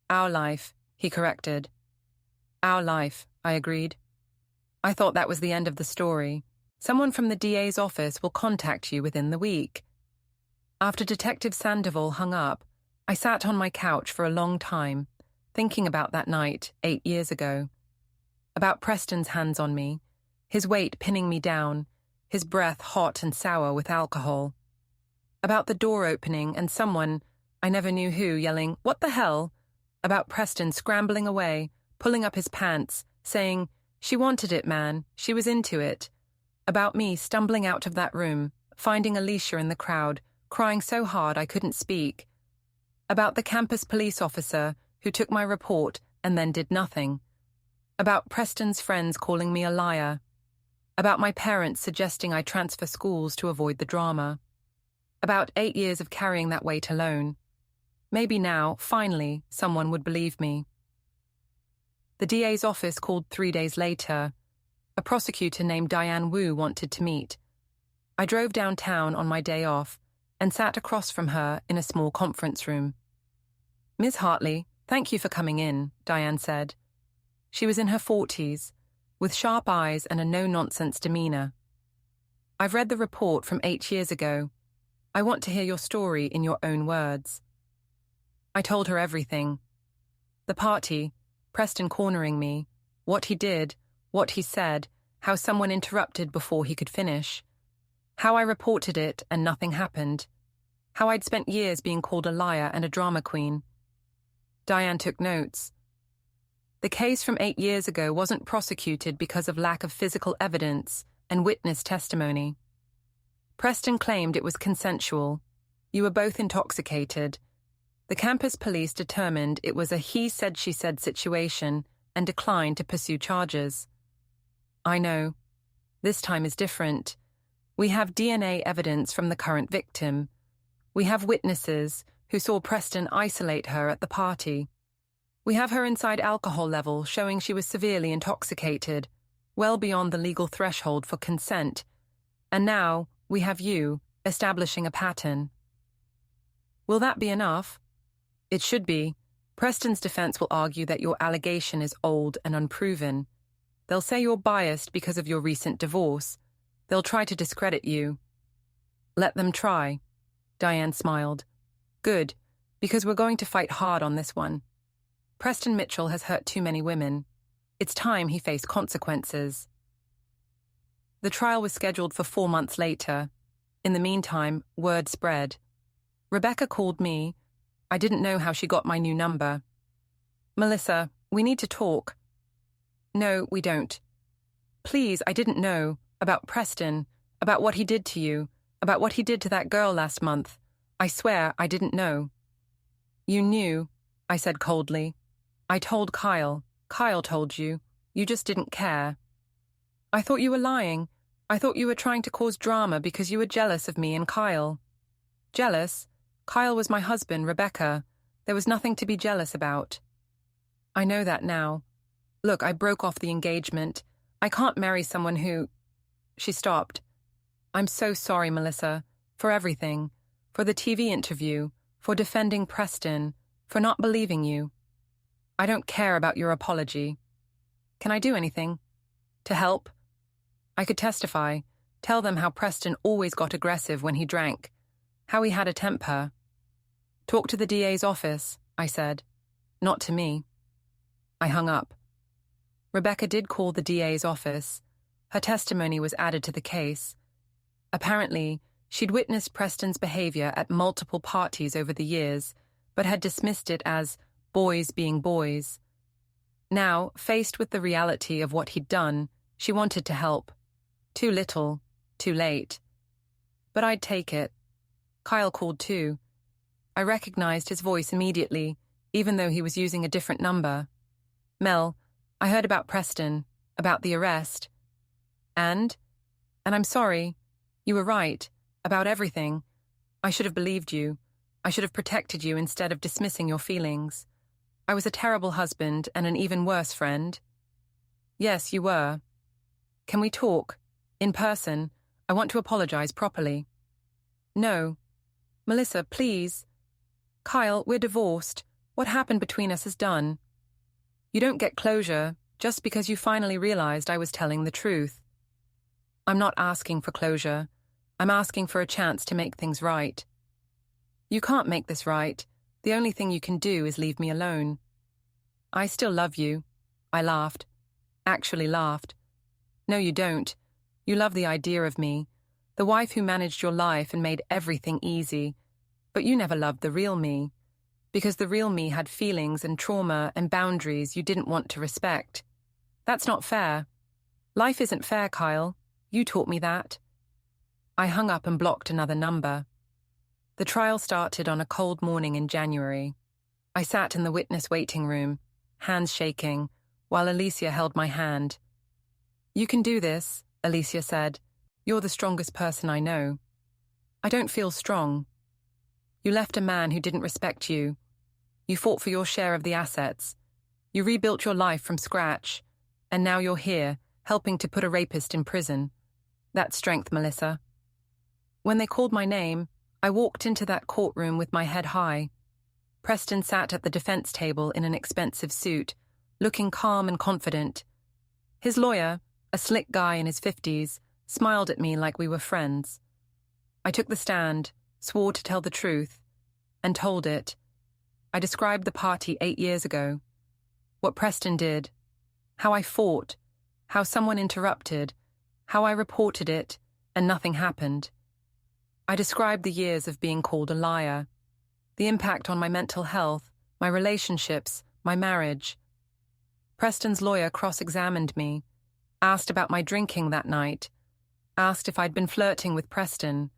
Our life, he corrected. Our life, I agreed. I thought that was the end of the story. Someone from the DA's office will contact you within the week. After Detective Sandoval hung up, I sat on my couch for a long time, thinking about that night 8 years ago. About Preston's hands on me, his weight pinning me down, his breath hot and sour with alcohol. About the door opening and someone, I never knew who, yelling, "What the hell?" About Preston scrambling away, pulling up his pants, saying, "She wanted it, man. She was into it." About me stumbling out of that room, finding Alicia in the crowd, crying so hard I couldn't speak. About the campus police officer who took my report and then did nothing. About Preston's friends calling me a liar. About my parents suggesting I transfer schools to avoid the drama. About 8 years of carrying that weight alone. Maybe now, finally, someone would believe me. The DA's office called 3 days later. A prosecutor named Diane Wu wanted to meet. I drove downtown on my day off and sat across from her in a small conference room. "Ms. Hartley, thank you for coming in," Diane said. She was in her 40s, with sharp eyes and a no-nonsense demeanor. "I've read the report from 8 years ago. I want to hear your story in your own words." I told her everything. The party, Preston cornering me, what he did, what he said, how someone interrupted before he could finish, how I reported it and nothing happened, how I'd spent years being called a liar and a drama queen. Diane took notes. The case from 8 years ago wasn't prosecuted because of lack of physical evidence and witness testimony. Preston claimed it was consensual. You were both intoxicated. The campus police determined it was a he-said-she-said situation and declined to pursue charges. I know. This time is different. We have DNA evidence from the current victim. We have witnesses who saw Preston isolate her at the party. We have her inside alcohol level showing she was severely intoxicated, well beyond the legal threshold for consent. And now we have you establishing a pattern. Will that be enough? It should be. Preston's defense will argue that your allegation is old and unproven. They'll say you're biased because of your recent divorce. They'll try to discredit you. Let them try. Diane smiled. Good, because we're going to fight hard on this one. Preston Mitchell has hurt too many women. It's time he faced consequences. The trial was scheduled for 4 months later. In the meantime, word spread. Rebecca called me. I didn't know how she got my new number. "Melissa, we need to talk." "No, we don't." "Please, I didn't know. About Preston, about what he did to you, about what he did to that girl last month. I swear I didn't know." "You knew," I said coldly. "I told Kyle. Kyle told you. You just didn't care." "I thought you were lying. I thought you were trying to cause drama because you were jealous of me and Kyle." "Jealous? Kyle was my husband, Rebecca. There was nothing to be jealous about." "I know that now. Look, I broke off the engagement. I can't marry someone who—" She stopped. "I'm so sorry, Melissa, for everything, for the TV interview, for defending Preston, for not believing you. I don't care about your apology. Can I do anything? To help?" I could testify, tell them how Preston always got aggressive when he drank, how he had a temper. "Talk to the DA's office," I said. "Not to me." I hung up. Rebecca did call the DA's office. Her testimony was added to the case. Apparently, she'd witnessed Preston's behavior at multiple parties over the years, but had dismissed it as boys being boys. Now, faced with the reality of what he'd done, she wanted to help. Too little, too late. But I'd take it. Kyle called too. I recognized his voice immediately, even though he was using a different number. "Mel, I heard about Preston, about the arrest. And I'm sorry. You were right, about everything. I should have believed you. I should have protected you instead of dismissing your feelings. I was a terrible husband and an even worse friend." "Yes, you were. Can we talk? In person? I want to apologize properly." "No. Melissa, please. Kyle, we're divorced. What happened between us is done. You don't get closure just because you finally realized I was telling the truth. I'm not asking for closure. I'm asking for a chance to make things right." "You can't make this right. The only thing you can do is leave me alone." "I still love you." I laughed. Actually laughed. "No, you don't. You love the idea of me, the wife who managed your life and made everything easy. But you never loved the real me, because the real me had feelings and trauma and boundaries you didn't want to respect. That's not fair. Life isn't fair, Kyle. You taught me that." I hung up and blocked another number. The trial started on a cold morning in January. I sat in the witness waiting room. hands shaking, while Alicia held my hand. "You can do this," Alicia said. "You're the strongest person I know." "I don't feel strong." "You left a man who didn't respect you. You fought for your share of the assets. You rebuilt your life from scratch. And now you're here, helping to put a rapist in prison. That's strength, Melissa." When they called my name, I walked into that courtroom with my head high. Preston sat at the defense table in an expensive suit, looking calm and confident. His lawyer, a slick guy in his 50s, smiled at me like we were friends. I took the stand, swore to tell the truth, and told it. I described the party 8 years ago, what Preston did, how I fought, how someone interrupted, how I reported it, and nothing happened. I described the years of being called a liar, the impact on my mental health, my relationships, my marriage. Preston's lawyer cross-examined me, asked about my drinking that night, asked if I'd been flirting with Preston,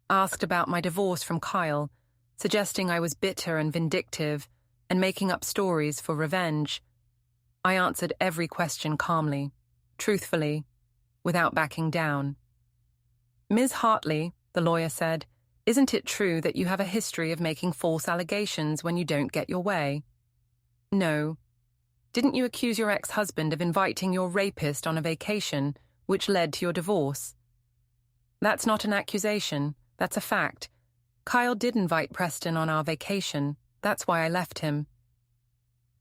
asked about my divorce from Kyle, suggesting I was bitter and vindictive and making up stories for revenge. I answered every question calmly, truthfully, without backing down. "Ms. Hartley," the lawyer said, "isn't it true that you have a history of making false allegations when you don't get your way?" "No." "Didn't you accuse your ex-husband of inviting your rapist on a vacation, which led to your divorce?" "That's not an accusation, that's a fact. Kyle did invite Preston on our vacation, that's why I left him."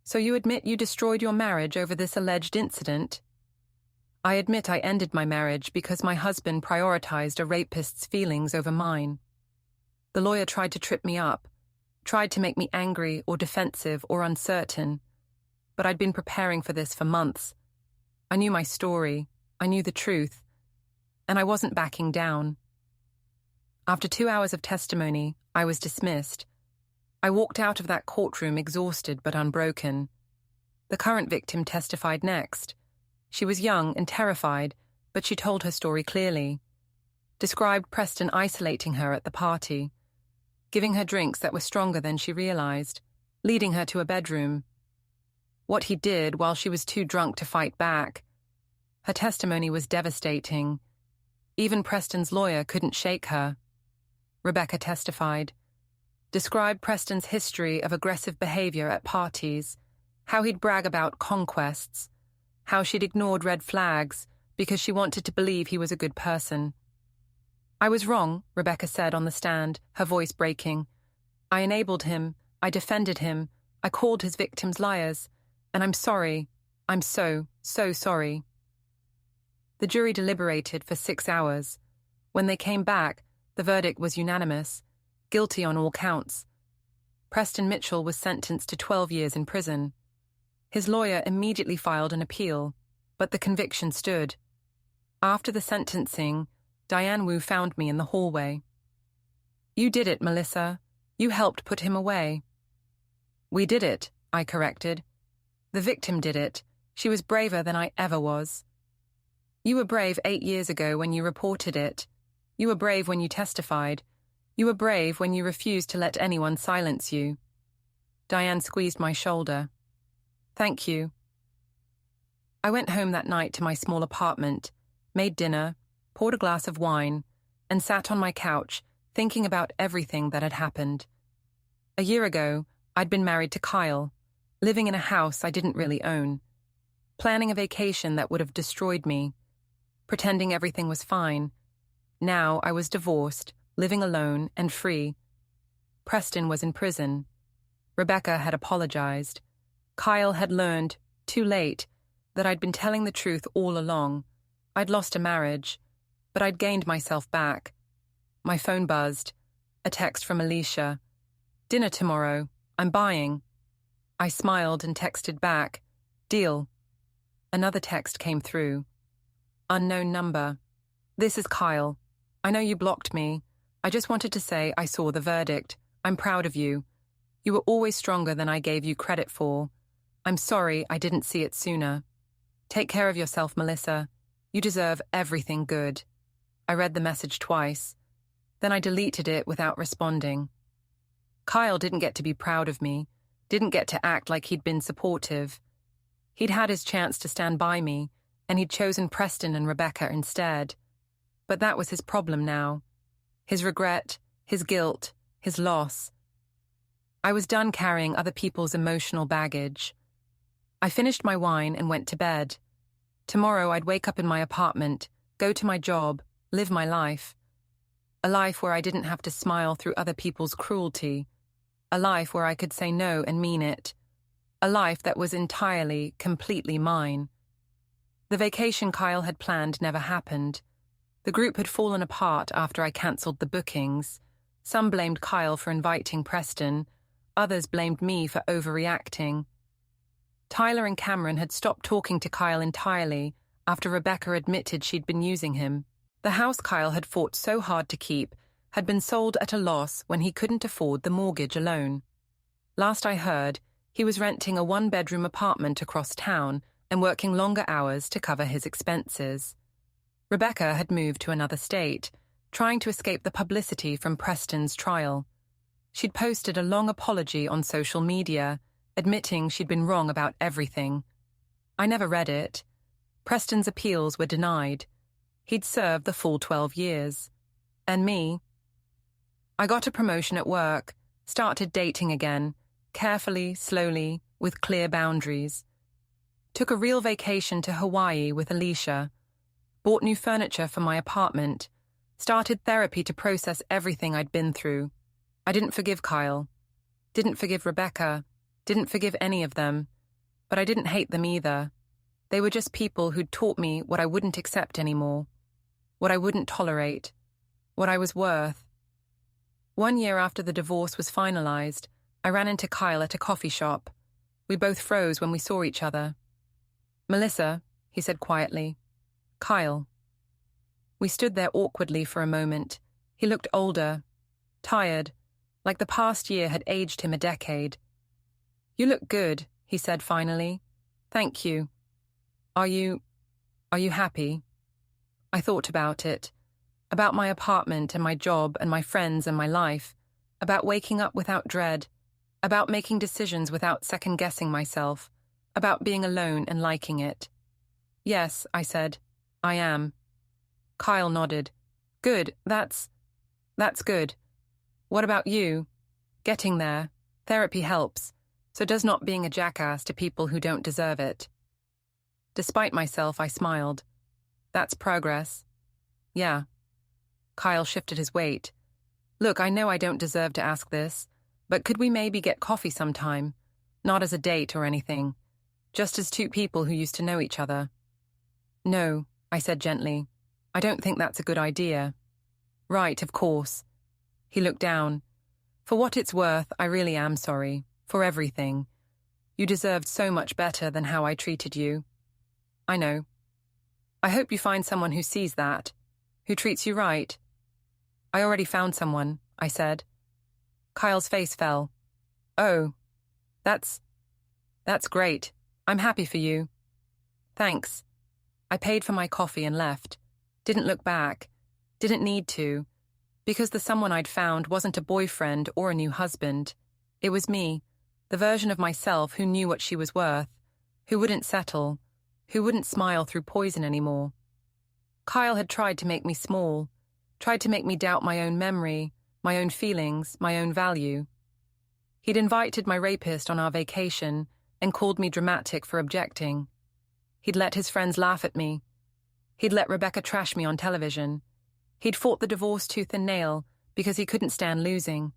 "So you admit you destroyed your marriage over this alleged incident?" "I admit I ended my marriage because my husband prioritized a rapist's feelings over mine." The lawyer tried to trip me up, tried to make me angry or defensive or uncertain, but I'd been preparing for this for months. I knew my story, I knew the truth, and I wasn't backing down. After 2 hours of testimony, I was dismissed. I walked out of that courtroom exhausted but unbroken. The current victim testified next. She was young and terrified, but she told her story clearly. Described Preston isolating her at the party, giving her drinks that were stronger than she realized, leading her to a bedroom. What he did while she was too drunk to fight back. Her testimony was devastating. Even Preston's lawyer couldn't shake her. Rebecca testified. Described Preston's history of aggressive behavior at parties, how he'd brag about conquests, how she'd ignored red flags because she wanted to believe he was a good person. "I was wrong," Rebecca said on the stand, her voice breaking. "I enabled him, I defended him, I called his victims liars, and I'm sorry. I'm so sorry." The jury deliberated for 6 hours. When they came back, the verdict was unanimous, guilty on all counts. Preston Mitchell was sentenced to 12 years in prison. His lawyer immediately filed an appeal, but the conviction stood. After the sentencing, Diane Wu found me in the hallway. "You did it, Melissa. You helped put him away." "We did it," I corrected. "The victim did it. She was braver than I ever was." "You were brave 8 years ago when you reported it. You were brave when you testified. You were brave when you refused to let anyone silence you." Diane squeezed my shoulder. "Thank you." I went home that night to my small apartment, made dinner, poured a glass of wine, and sat on my couch thinking about everything that had happened. A year ago, I'd been married to Kyle, living in a house I didn't really own, planning a vacation that would have destroyed me, pretending everything was fine. Now I was divorced, living alone and free. Preston was in prison. Rebecca had apologized. Kyle had learned, too late, that I'd been telling the truth all along. I'd lost a marriage, but I'd gained myself back. My phone buzzed. A text from Alicia. "Dinner tomorrow. I'm buying." I smiled and texted back. "Deal." Another text came through. "Unknown number. This is Kyle. I know you blocked me. I just wanted to say I saw the verdict. I'm proud of you. You were always stronger than I gave you credit for. I'm sorry I didn't see it sooner. Take care of yourself, Melissa. You deserve everything good." I read the message twice. Then I deleted it without responding. Kyle didn't get to be proud of me, Didn't get to act like he'd been supportive. He'd had his chance to stand by me, and he'd chosen Preston and Rebecca instead. But that was his problem now. His regret, his guilt, his loss. I was done carrying other people's emotional baggage. I finished my wine and went to bed. Tomorrow I'd wake up in my apartment, go to my job, live my life. A life where I didn't have to smile through other people's cruelty. A life where I could say no and mean it. A life that was entirely, completely mine. The vacation Kyle had planned never happened. The group had fallen apart after I cancelled the bookings. Some blamed Kyle for inviting Preston. Others blamed me for overreacting. Tyler and Cameron had stopped talking to Kyle entirely after Rebecca admitted she'd been using him. The house Kyle had fought so hard to keep had been sold at a loss when he couldn't afford the mortgage alone. Last I heard, he was renting a one-bedroom apartment across town and working longer hours to cover his expenses. Rebecca had moved to another state, trying to escape the publicity from Preston's trial. She'd posted a long apology on social media, admitting she'd been wrong about everything. I never read it. Preston's appeals were denied. He'd served the full 12 years. And me? I got a promotion at work, started dating again, carefully, slowly, with clear boundaries. Took a real vacation to Hawaii with Alicia. Bought new furniture for my apartment. Started therapy to process everything I'd been through. I didn't forgive Kyle. Didn't forgive Rebecca. Didn't forgive any of them. But I didn't hate them either. They were just people who'd taught me what I wouldn't accept anymore. What I wouldn't tolerate. What I was worth. 1 year after the divorce was finalized, I ran into Kyle at a coffee shop. We both froze when we saw each other. "Melissa," he said quietly. "Kyle." We stood there awkwardly for a moment. He looked older, tired, like the past year had aged him a decade. "You look good," he said finally. "Thank you. Are you happy?" I thought about it. About my apartment and my job and my friends and my life. About waking up without dread. About making decisions without second-guessing myself. About being alone and liking it. "Yes," I said. "I am." Kyle nodded. "Good, that's good. What about you?" "Getting there. Therapy helps, so does not being a jackass to people who don't deserve it." Despite myself, I smiled. "That's progress." "Yeah." Kyle shifted his weight. "Look, I know I don't deserve to ask this, but could we maybe get coffee sometime? Not as a date or anything. Just as two people who used to know each other." "No," I said gently. "I don't think that's a good idea." "Right, of course." He looked down. "For what it's worth, I really am sorry. For everything. You deserved so much better than how I treated you." "I know. I hope you find someone who sees that, who treats you right." "I already found someone," I said. Kyle's face fell. "Oh, that's great. I'm happy for you." "Thanks." I paid for my coffee and left. Didn't look back. Didn't need to. Because the someone I'd found wasn't a boyfriend or a new husband. It was me, the version of myself who knew what she was worth, who wouldn't settle, who wouldn't smile through poison anymore. Kyle had tried to make me small, tried to make me doubt my own memory, my own feelings, my own value. He'd invited my rapist on our vacation and called me dramatic for objecting. He'd let his friends laugh at me. He'd let Rebecca trash me on television. He'd fought the divorce tooth and nail because he couldn't stand losing.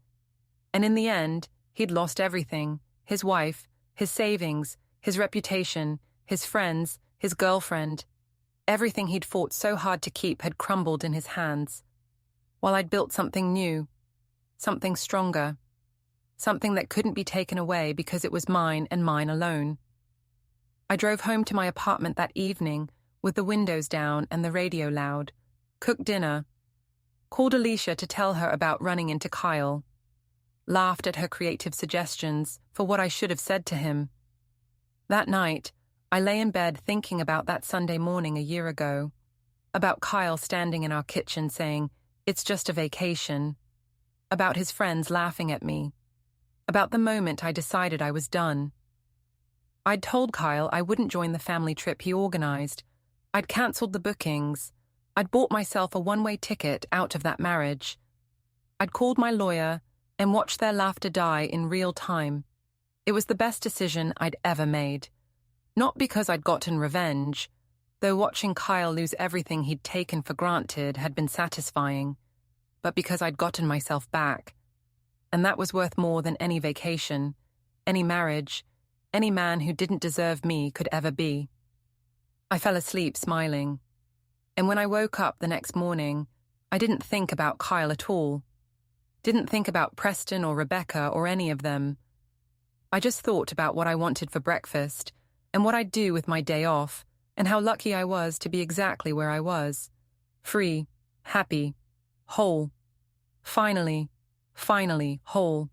And in the end, he'd lost everything: his wife, his savings, his reputation, his friends, his girlfriend. Everything he'd fought so hard to keep had crumbled in his hands. While I'd built something new, something stronger, something that couldn't be taken away because it was mine and mine alone. I drove home to my apartment that evening with the windows down and the radio loud, cooked dinner, called Alicia to tell her about running into Kyle, laughed at her creative suggestions for what I should have said to him. That night, I lay in bed thinking about that Sunday morning a year ago, about Kyle standing in our kitchen saying, "It's just a vacation," about his friends laughing at me, About the moment I decided I was done. I'd told Kyle I wouldn't join the family trip he organized. I'd cancelled the bookings. I'd bought myself a one-way ticket out of that marriage. I'd called my lawyer and watched their laughter die in real time. It was the best decision I'd ever made. Not because I'd gotten revenge, though watching Kyle lose everything he'd taken for granted had been satisfying, but because I'd gotten myself back. And that was worth more than any vacation, any marriage, any man who didn't deserve me could ever be. I fell asleep smiling. And when I woke up the next morning, I didn't think about Kyle at all. Didn't think about Preston or Rebecca or any of them. I just thought about what I wanted for breakfast and what I'd do with my day off and how lucky I was to be exactly where I was. Free, happy, whole. Finally whole.